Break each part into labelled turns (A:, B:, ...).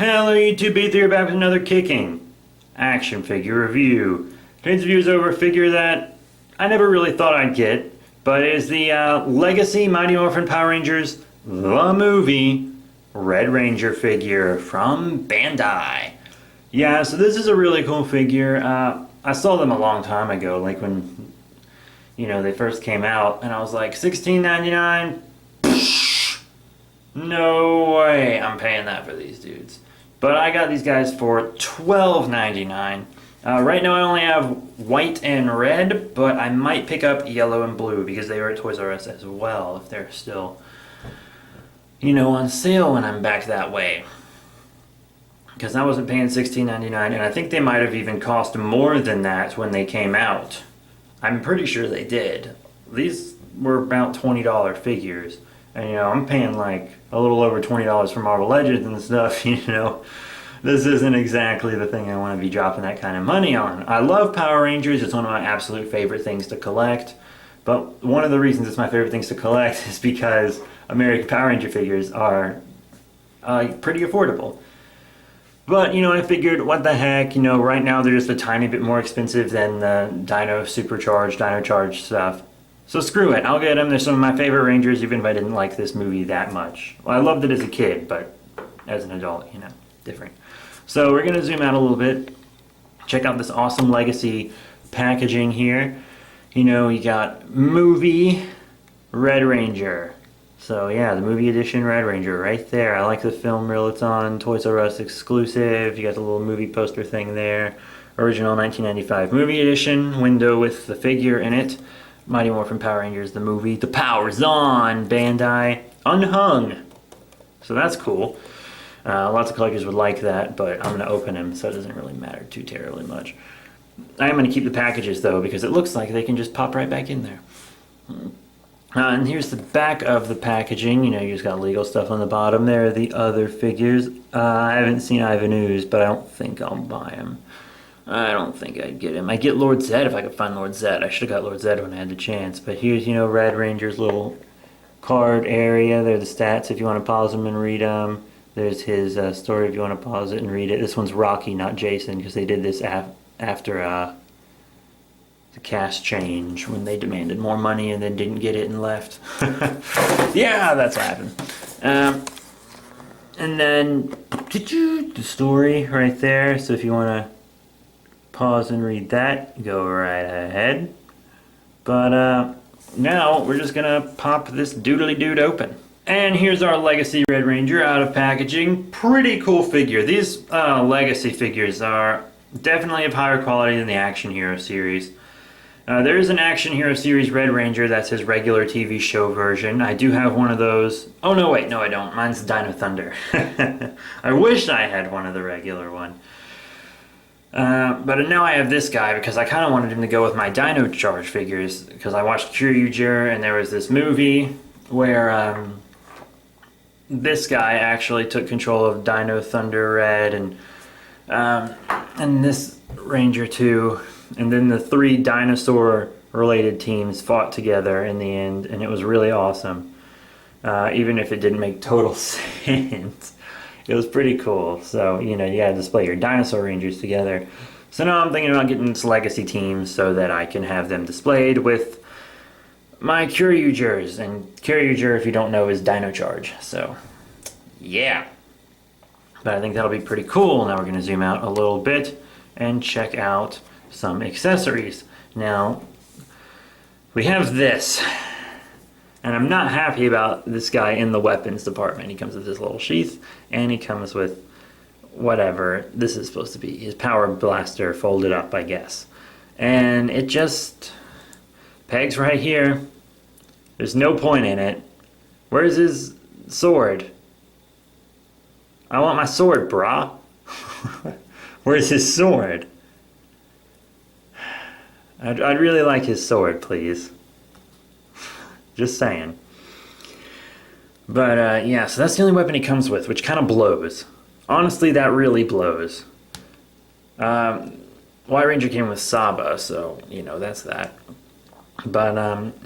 A: Hello YouTube, Ether, back with another kicking action figure review. Today's review is over a figure that I never really thought I'd get, but it is the Legacy Mighty Morphin Power Rangers The Movie Red Ranger figure from Bandai. Yeah, so this is a really cool figure. I saw them a long time ago, like when, they first came out, and I was like, $16.99? No way I'm paying that for these dudes. But I got these guys for $12.99. Right now I only have white and red, but I might pick up yellow and blue because they are at Toys R Us as well if they're still, on sale when I'm back that way. Because I wasn't paying $16.99, and I think they might have even cost more than that when they came out. I'm pretty sure they did. These were about $20 figures. And, I'm paying like a little over $20 for Marvel Legends and stuff, This isn't exactly the thing I want to be dropping that kind of money on. I love Power Rangers. It's one of my absolute favorite things to collect. But one of the reasons it's my favorite things to collect is because American Power Ranger figures are pretty affordable. But, I figured, what the heck, right now they're just a tiny bit more expensive than the Dino Charged stuff. So screw it, I'll get them. They're some of my favorite Rangers, even if I didn't like this movie that much. Well, I loved it as a kid, but as an adult, different. So we're going to zoom out a little bit. Check out this awesome Legacy packaging here. You got movie Red Ranger. So yeah, the movie edition Red Ranger right there. I like the film reel it's on, Toys R Us exclusive. You got the little movie poster thing there. Original 1995 movie edition, window with the figure in it. Mighty Morphin Power Rangers, the movie. The power's on! Bandai. Unhung. So that's cool. Lots of collectors would like that, but I'm going to open them, so it doesn't really matter too terribly much. I am going to keep the packages, though, because it looks like they can just pop right back in there. And here's the back of the packaging. You just got legal stuff on the bottom. There are the other figures. I haven't seen Ivan Ooze, but I don't think I'll buy him. I don't think I'd get him. I'd get Lord Zed if I could find Lord Zed. I should have got Lord Zed when I had the chance. But here's, Red Ranger's little card area. There are the stats if you want to pause them and read them. There's his story if you want to pause it and read it. This one's Rocky, not Jason, because they did this after the cast change when they demanded more money and then didn't get it and left. Yeah, that's what happened. And then the story right there. So if you want to pause and read that, go right ahead. But now we're just gonna pop this doodly dude open. And here's our Legacy Red Ranger out of packaging. Pretty cool figure. These Legacy figures are definitely of higher quality than the Action Hero series. There is an Action Hero series Red Ranger, that's his regular TV show version. I do have one of those. Oh no, wait, no I don't. Mine's Dino Thunder. I wish I had one of the regular one. But now I have this guy because I kind of wanted him to go with my Dino Charge figures because I watched Kyryuger and there was this movie where this guy actually took control of Dino Thunder Red and this Ranger too, and then the three dinosaur related teams fought together in the end, and it was really awesome. Even if it didn't make total sense. It was pretty cool. So, you gotta display your dinosaur rangers together. So now I'm thinking about getting this Legacy teams so that I can have them displayed with my Kyryugers. And Kyryuger, if you don't know, is Dino Charge. So, yeah. But I think that'll be pretty cool. Now we're gonna zoom out a little bit and check out some accessories. Now, we have this. And I'm not happy about this guy in the weapons department. He comes with this little sheath, and he comes with whatever this is supposed to be. His power blaster folded up, I guess. And it just pegs right here. There's no point in it. Where's his sword? I want my sword, brah. Where's his sword? I'd really like his sword, please. Just saying. But, yeah, so that's the only weapon he comes with, which kind of blows. Honestly, that really blows. White Ranger came with Saba, so, that's that. But,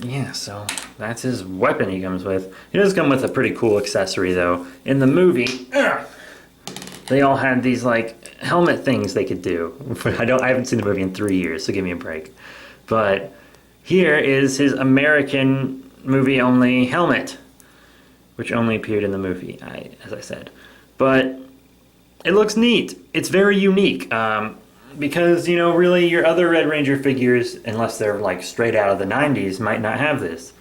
A: yeah, so that's his weapon he comes with. He does come with a pretty cool accessory, though. In the movie, they all had these like helmet things they could do. I haven't seen the movie in 3 years, so give me a break. But here is his American movie only helmet, which only appeared in the movie, as I said. But it looks neat. It's very unique. Because, you know, really your other Red Ranger figures, unless they're like straight out of the 90s, might not have this.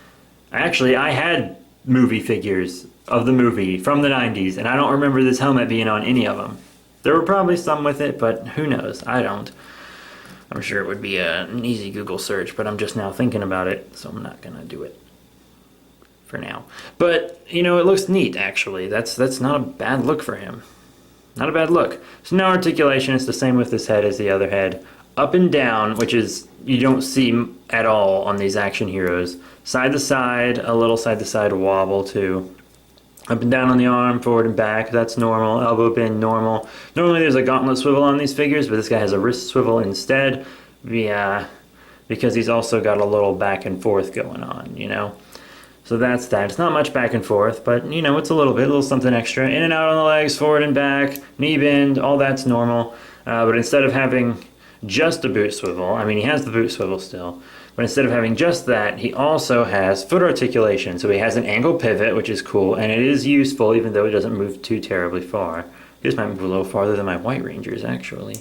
A: Actually, I had movie figures of the movie from the 90s, and I don't remember this helmet being on any of them. There were probably some with it, but who knows? I don't. I'm sure it would be an easy Google search, but I'm just now thinking about it, so I'm not going to do it for now. But, you know, it looks neat, actually. That's not a bad look for him. Not a bad look. So no articulation. It's the same with this head as the other head. Up and down, which is you don't see at all on these action heroes. Side to side, a little side to side wobble too. Up and down on the arm, forward and back, that's normal. Elbow bend, normal. Normally there's a gauntlet swivel on these figures, but this guy has a wrist swivel instead. Because he's also got a little back and forth going on, you know. So that's that. It's not much back and forth, but, you know, it's a little something extra. In and out on the legs, forward and back, knee bend, all that's normal. But instead of having just a boot swivel, I mean, he has the boot swivel still, but instead of having just that, he also has foot articulation. So he has an angle pivot, which is cool, and it is useful, even though it doesn't move too terribly far. This might move a little farther than my White Rangers, actually.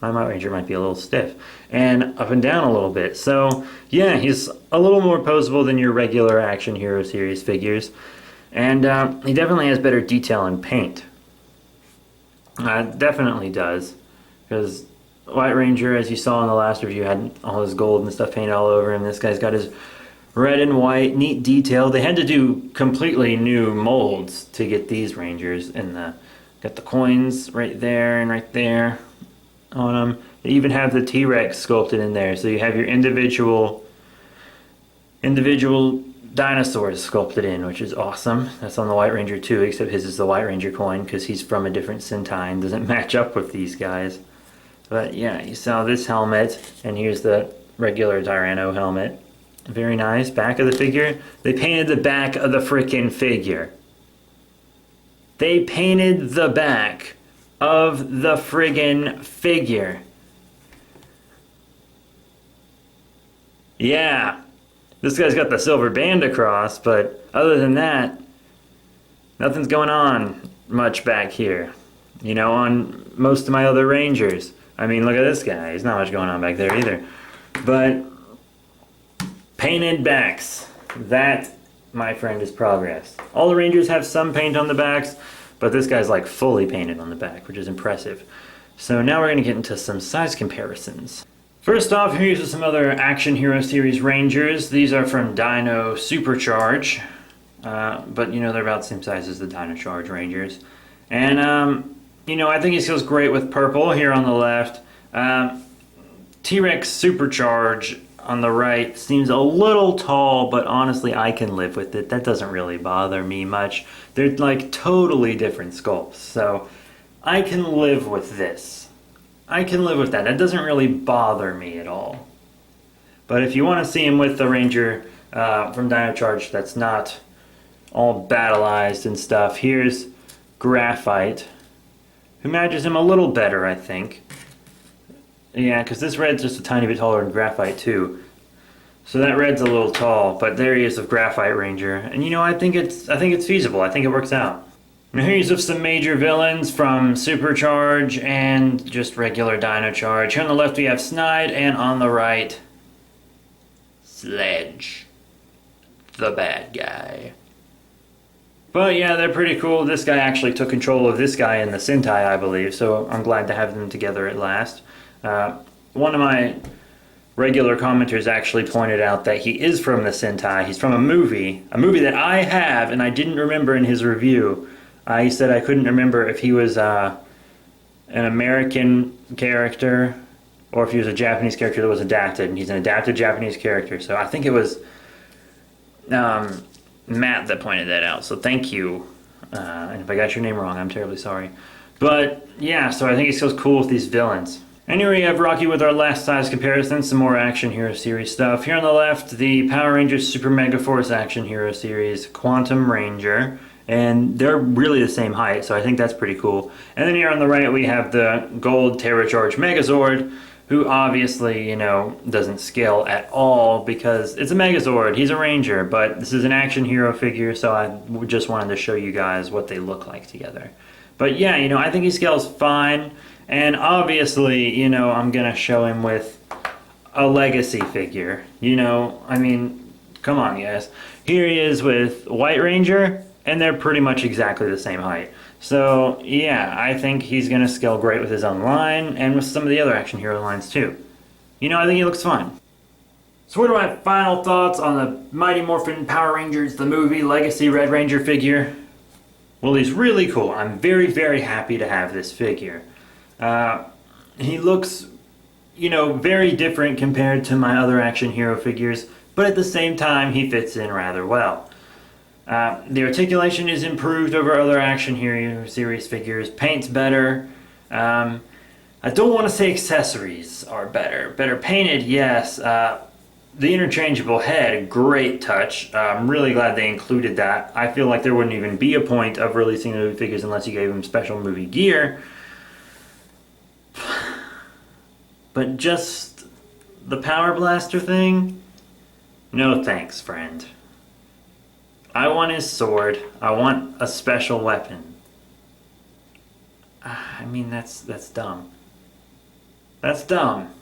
A: My White Ranger might be a little stiff. And up and down a little bit. So, yeah, he's a little more posable than your regular Action Hero Series figures. And he definitely has better detail and paint. Definitely does. Because White Ranger, as you saw in the last review, had all his gold and stuff painted all over him. This guy's got his red and white, neat detail. They had to do completely new molds to get these Rangers. And got the coins right there and right there on them. They even have the T-Rex sculpted in there, so you have your individual dinosaurs sculpted in, which is awesome. That's on the White Ranger too, except his is the White Ranger coin because he's from a different Sentai and doesn't match up with these guys. But yeah, you saw this helmet, and here's the regular Tyranno helmet. Very nice. Back of the figure. They painted the back of the frickin' figure. They painted the back of the friggin' figure. Yeah, this guy's got the silver band across, but other than that, nothing's going on much back here. You know, on most of my other Rangers. I mean, look at this guy. There's not much going on back there either. But painted backs. That, my friend, is progress. All the Rangers have some paint on the backs, but this guy's like fully painted on the back, which is impressive. So now we're going to get into some size comparisons. First off, here's some other Action Hero Series Rangers. These are from Dino Supercharge, but you know, they're about the same size as the Dino Charge Rangers. And you know, I think he goes great with purple here on the left. T-Rex Supercharge on the right seems a little tall, but honestly I can live with it. That doesn't really bother me much. They're like totally different sculpts, so I can live with this. I can live with that. That doesn't really bother me at all. But if you want to see him with the Ranger from Dino Charge that's not all battleized and stuff, here's Graphite, who matches him a little better, I think. Yeah, because this red's just a tiny bit taller than Graphite too. So that red's a little tall, but there he is with Graphite Ranger. And you know, I think it's feasible. I think it works out. Now here's of some major villains from Supercharge and just regular Dino Charge. Here on the left we have Snide, and on the right, Sledge, the bad guy. But yeah, they're pretty cool. This guy actually took control of this guy in the Sentai, I believe, so I'm glad to have them together at last. One of my regular commenters actually pointed out that he is from the Sentai. He's from a movie that I have and I didn't remember in his review. He said I couldn't remember if he was an American character or if he was a Japanese character that was adapted, and he's an adapted Japanese character. So I think it was Matt that pointed that out, so thank you. And if I got your name wrong, I'm terribly sorry. But yeah, so I think he feels cool with these villains. Anyway, we have Rocky with our last size comparison, some more Action Hero Series stuff. Here on the left, the Power Rangers Super Mega Force Action Hero Series Quantum Ranger. and they're really the same height, so I think that's pretty cool. And then here on the right we have the gold Terracharge Megazord, who obviously, you know, doesn't scale at all because it's a Megazord, he's a Ranger, but this is an action hero figure, so I just wanted to show you guys what they look like together. But yeah, you know, I think he scales fine, and obviously, you know, I'm gonna show him with a legacy figure. You know, I mean, come on guys. Here he is with White Ranger, and they're pretty much exactly the same height. So yeah, I think he's gonna scale great with his own line, and with some of the other action hero lines too. You know, I think he looks fine. So what are my final thoughts on the Mighty Morphin Power Rangers, the movie Legacy Red Ranger figure? Well, he's really cool. I'm very, very happy to have this figure. He looks, you know, very different compared to my other action hero figures, but at the same time, he fits in rather well. The articulation is improved over other action hero series figures. Paint's better. I don't want to say accessories are better. Better painted, yes. The interchangeable head, great touch. I'm really glad they included that. I feel like there wouldn't even be a point of releasing the movie figures unless you gave them special movie gear. But just the Power Blaster thing? No thanks, friend. I want his sword. I want a special weapon. I mean, that's dumb. That's dumb.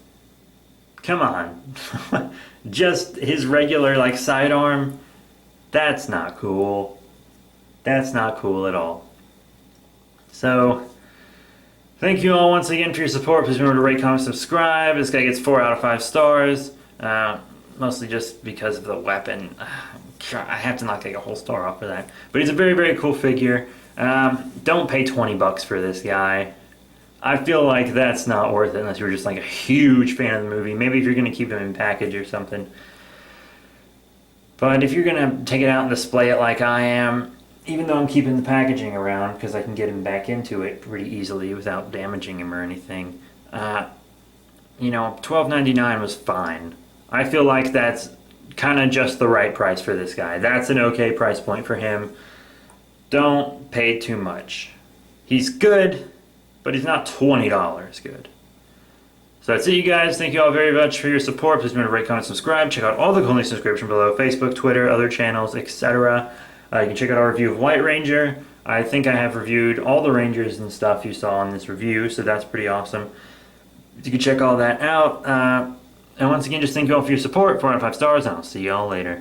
A: Come on. Just his regular, like, sidearm? That's not cool. That's not cool at all. So, thank you all once again for your support. Please remember to rate, comment, subscribe. This guy gets 4 out of 5 stars. Mostly just because of the weapon. I have to knock like a whole star off for that. But he's a very, very cool figure. Don't pay 20 bucks for this guy. I feel like that's not worth it unless you're just like a huge fan of the movie. Maybe if you're going to keep him in package or something. But if you're going to take it out and display it like I am, even though I'm keeping the packaging around because I can get him back into it pretty easily without damaging him or anything, you know, $12.99 was fine. I feel like that's kind of just the right price for this guy. That's an okay price point for him. Don't pay too much. He's good, but he's not $20 good. So that's it, you guys. Thank you all very much for your support. Please remember to rate, comment, subscribe. Check out all the cool links in the description below. Facebook, Twitter, other channels, etc. You can check out our review of White Ranger. I think I have reviewed all the Rangers and stuff you saw in this review, so that's pretty awesome. You can check all that out. And once again, just thank you all for your support. 4 out of 5 stars, and I'll see you all later.